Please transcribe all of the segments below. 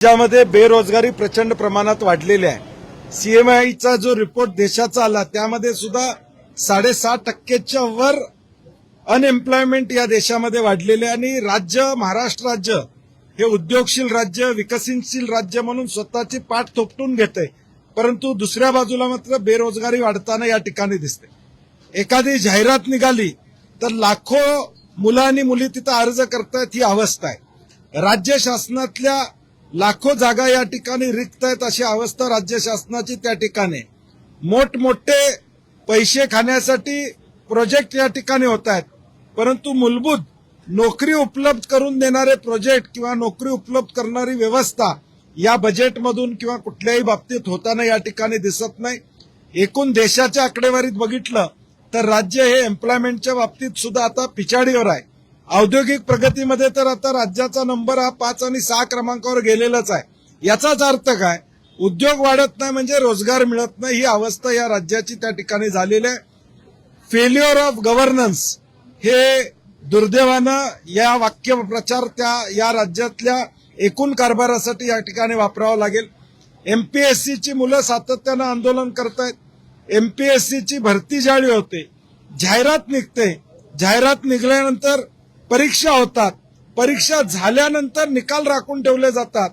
राज्यामध्ये बेरोजगारी प्रचंड प्रमाणात वाढलेली आहे। सीएमआयचा जो रिपोर्ट देशाचा आला त्यामध्ये सुद्धा 6.5% वर अनएम्प्लॉयमेंट या देशामध्ये वाढलेले आहे आणि राज्य महाराष्ट्र राज्य हे उद्योगशील राज्य विकसनशील राज्य म्हणून स्वतःची पाठ थोपटून घेते, परंतु दुसऱ्या बाजूला मात्र बेरोजगारी वाढताना या ठिकाणी दिसते। एखादी जाहिरात निघाली तर लाखो मुलं आणि मुली तिथे अर्ज करतायत, ही अवस्था आहे। राज्य शासनातल्या लाखो जागा या ठिकाणी रिक्त आहेत, अशी अवस्था राज्य शासनाची त्या ठिकाणी। मोठमोठे पैसे खाण्यासाठी प्रोजेक्ट या ठिकाणी होत आहेत, परंतु मूलभूत नोकरी उपलब्ध करून देणारे प्रोजेक्ट किंवा नोकरी उपलब्ध करणारी व्यवस्था या बजेटमधून किंवा कुठल्याही बाबतीत होताना या ठिकाणी दिसत नाही। एकूण देशाच्या आकडेवारीत बघितलं तर राज्य हे एम्प्लॉयमेंटच्या बाबतीत सुद्धा आता पिछाडीवर आहे। औद्योगिक प्रगतीमध्ये तर आता राज्याचा नंबर हा 5 आणि 6 क्रमांकावर गेलेलाच आहे। याचाच अर्थ काय? उद्योग वाढत नाही म्हणजे रोजगार मिळत नाही, ही अवस्था या राज्याची त्या ठिकाणी झालेली आहे। फेल्युअर ऑफ गव्हर्नन्स हे दुर्दैवानं या वाक्यप्रचार त्या या राज्यातल्या एकूण कारभारासाठी या ठिकाणी वापरावं लागेल। एमपीएससीची मुलं सातत्यानं आंदोलन करतायत। एमपीएससीची भरती ज्यावेळी होते, जाहिरात निघते, जाहिरात निघाल्यानंतर परीक्षा होतात, परीक्षा झाल्यानंतर निकाल राखून ठेवले जातात,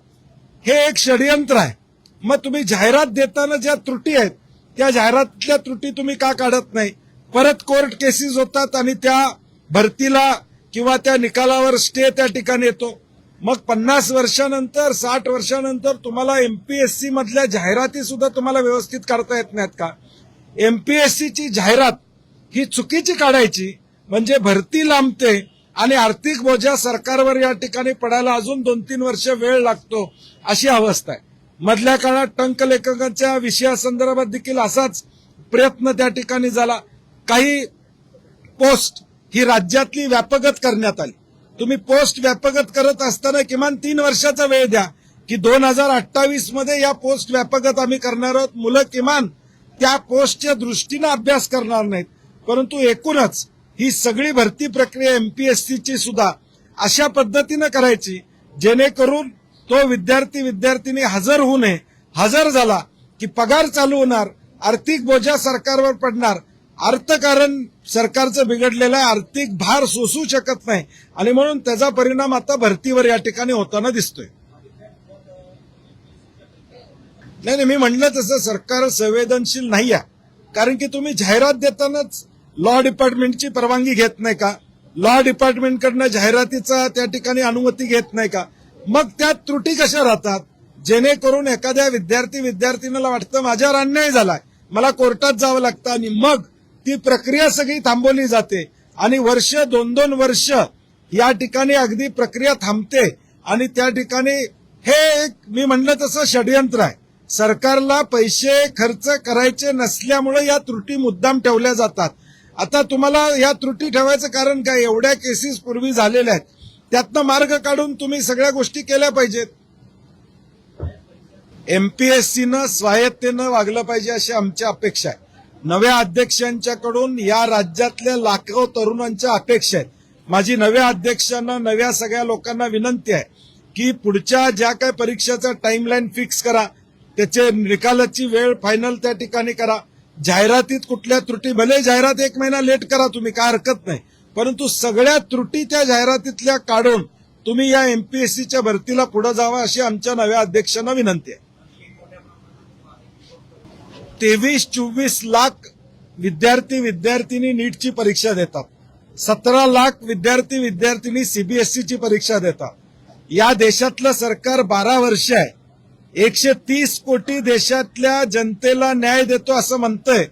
हे एक षडयंत्र आहे। मग तुम्ही जाहिरात देताना ज्या त्रुटी आहेत त्या जाहिरातीतल्या त्रुटी तुम्ही का काढत नाही? परत कोर्ट केसेस होतात आणि त्या भरतीला किंवा त्या निकालावर स्टे त्या ठिकाणी येतो। मग 50 वर्षानंतर 60 वर्षानंतर तुम्हाला एमपीएससी मधल्या जाहिराती सुद्धा तुम्हाला व्यवस्थित करता येत नाहीत का? एमपीएससीची जाहिरात ही चुकीची काढायची म्हणजे भरती लांबते आणि आर्थिक बोजा सरकारवर या ठिकाणी पडायला अजून 2-3 वर्ष वेळ लागतो, अशी अवस्था आहे। मधल्या काळात टंकलेखकांच्या विषयासंदर्भात देखील असाच प्रयत्न त्या ठिकाणी झाला। काही पोस्ट ही राज्यातली व्यापकत करण्यात आली। तुम्ही पोस्ट व्यापकत करत असताना किमान 3 वर्षाचा वेळ द्या की 2028 मध्ये या पोस्ट व्यापकत आम्ही करणार आहोत। मुलं किमान त्या पोस्टच्या दृष्टीनं अभ्यास करणार नाहीत, परंतु एकूणच ही सगळी भरती प्रक्रिया एमपीएससीची सुद्धा अशा पद्धतीनं करायची जेणेकरून तो विद्यार्थी हजर होऊ नये। हजर झाला की पगार चालू होणार, आर्थिक बोजा सरकारवर पडणार, अर्थकारण सरकारचं बिघडलेलं आहे, आर्थिक भार सोसू शकत नाही आणि म्हणून त्याचा परिणाम आता भरतीवर या ठिकाणी होताना दिसतोय। नाही, मी म्हणलं तसं सरकार संवेदनशील नाही आहे, कारण की तुम्ही जाहिरात देतानाच लॉ डिपार्टमेंटची परवानगी घेत नाही का? लॉ डिपार्टमेंटकडनं जाहिरातीचा त्या ठिकाणी अनुमती घेत नाही का? मग त्यात त्रुटी कशा राहतात? जेणेकरून एखाद्या विद्यार्थीला वाटतं माझ्यावर अन्याय झालाय, मला कोर्टात जावं लागतं आणि मग ती प्रक्रिया सगळी थांबवली जाते आणि वर्ष 2-2 वर्ष या ठिकाणी अगदी प्रक्रिया थांबते आणि त्या ठिकाणी हे एक मी म्हणलं तसं षडयंत्र आहे। सरकारला पैसे खर्च करायचे नसल्यामुळे या त्रुटी मुद्दाम ठेवल्या जातात। आता तुम्हाला या त्रुटी ठेवायचं कारण काय? एवढ्या केसेस पूर्वी झालेल्या आहेत, त्यातनं मार्ग काढून तुम्ही सगळ्या गोष्टी केल्या पाहिजेत। एमपीएससीनं स्वायत्तेनं वागलं पाहिजे अशी आमची अपेक्षा आहे। नव्या अध्यक्षांच्याकडून या राज्यातल्या लाखो तरुणांच्या अपेक्षा आहेत। माझी नव्या अध्यक्षांना, नव्या सगळ्या लोकांना विनंती आहे की पुढच्या ज्या काही परीक्षेचा टाइमलाईन फिक्स करा, त्याचे निकालाची वेळ फायनल त्या ठिकाणी करा। जाहिरातीत कुठल्या त्रुटी, भले जाहिरात 1 महिना लेट करा तुम्ही, काय हरकत नाही, परंतु सगळ्या त्रुटी त्या जाहिरातीतल्या काढून तुम्ही या एमपीएससीच्या भरतीला पुढे जावा अशी आमच्या नव्या अध्यक्षांना विनंती आहे। 23-24 लाख विद्यार्थी नीटची परीक्षा देतात, 17 लाख विद्यार्थी सीबीएसईची परीक्षा देतात। या देशातलं सरकार 12 वर्ष आहे, 130 कोटी देशातल्या जनतेला न्याय देतो असं म्हणतंय।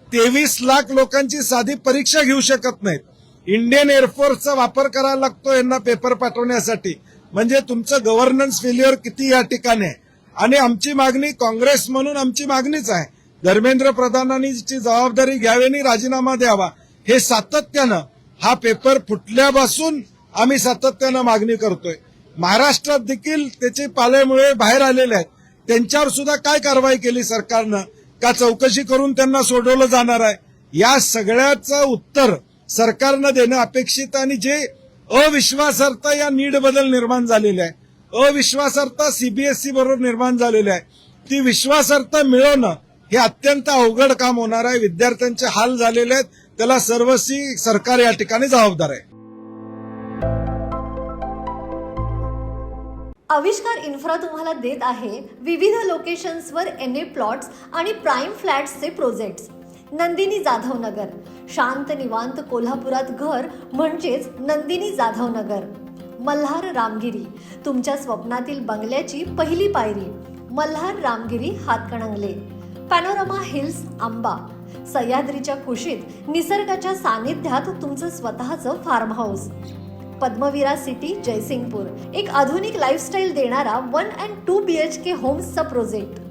23 लाख लोकांची साधी परीक्षा घेऊ शकत नाहीत। इंडियन एअरफोर्सचा वापर करायला लागतो यांना पेपर पाठवण्यासाठी, म्हणजे तुमचं गव्हर्नन्स फेल्युअर किती या ठिकाणी आहे। आणि आमची मागणी, काँग्रेस म्हणून आमची मागणीच आहे, धर्मेंद्र प्रधानांनी जबाबदारी घ्यावी आणि राजीनामा द्यावा। हे सातत्यानं हा पेपर फुटल्यापासून आम्ही सातत्यानं मागणी करतोय। महाराष्ट्रात देखील त्याचे पालेमुळे बाहेर आलेले आहेत, त्यांच्यावर सुद्धा काय कारवाई केली सरकारनं? का चौकशी करून त्यांना सोडवलं जाणार आहे? या सगळ्याचं उत्तर सरकारनं देणं अपेक्षित आणि जे अविश्वासार्हता या नीट बदल निर्माण झालेले आहे, अविश्वासार्हता सीबीएसई बरोबर निर्माण झालेली आहे. ती विश्वासार्हता मिळवणं हे अत्यंत अवघड काम होणार आहे. विद्यार्थ्यांचे हाल झालेले आहेत, त्याला सर्वस्वी सरकार या ठिकाणी जबाबदार आहे. आविष्कार इन्फ्रा तुम्हाला देत आहे विविध लोकेशन्सवर एनए प्लॉट्स आणि प्राईम फ्लॅट्सचे प्रोजेक्ट्स. नंदिनी जाधव नगर, शांत निवांत कोल्हापुरात घर म्हणजेच नंदिनी जाधव नगर. मल्हार रामगिरी, तुमच्या स्वप्नातील बंगल्याची पहिली पायरी. मल्हार रामगिरी हातकणंगले. पॅनोरमा हिल्स आंबा, सह्याद्रीच्या कुशीत निसर्गाच्या सानिध्यात तुमचं स्वतःचं farm house. Padmavira City Jaysingpur, एक आधुनिक लाईफस्टाईल देणारा 1 and 2 BHK होम्सचा प्रोजेक्ट.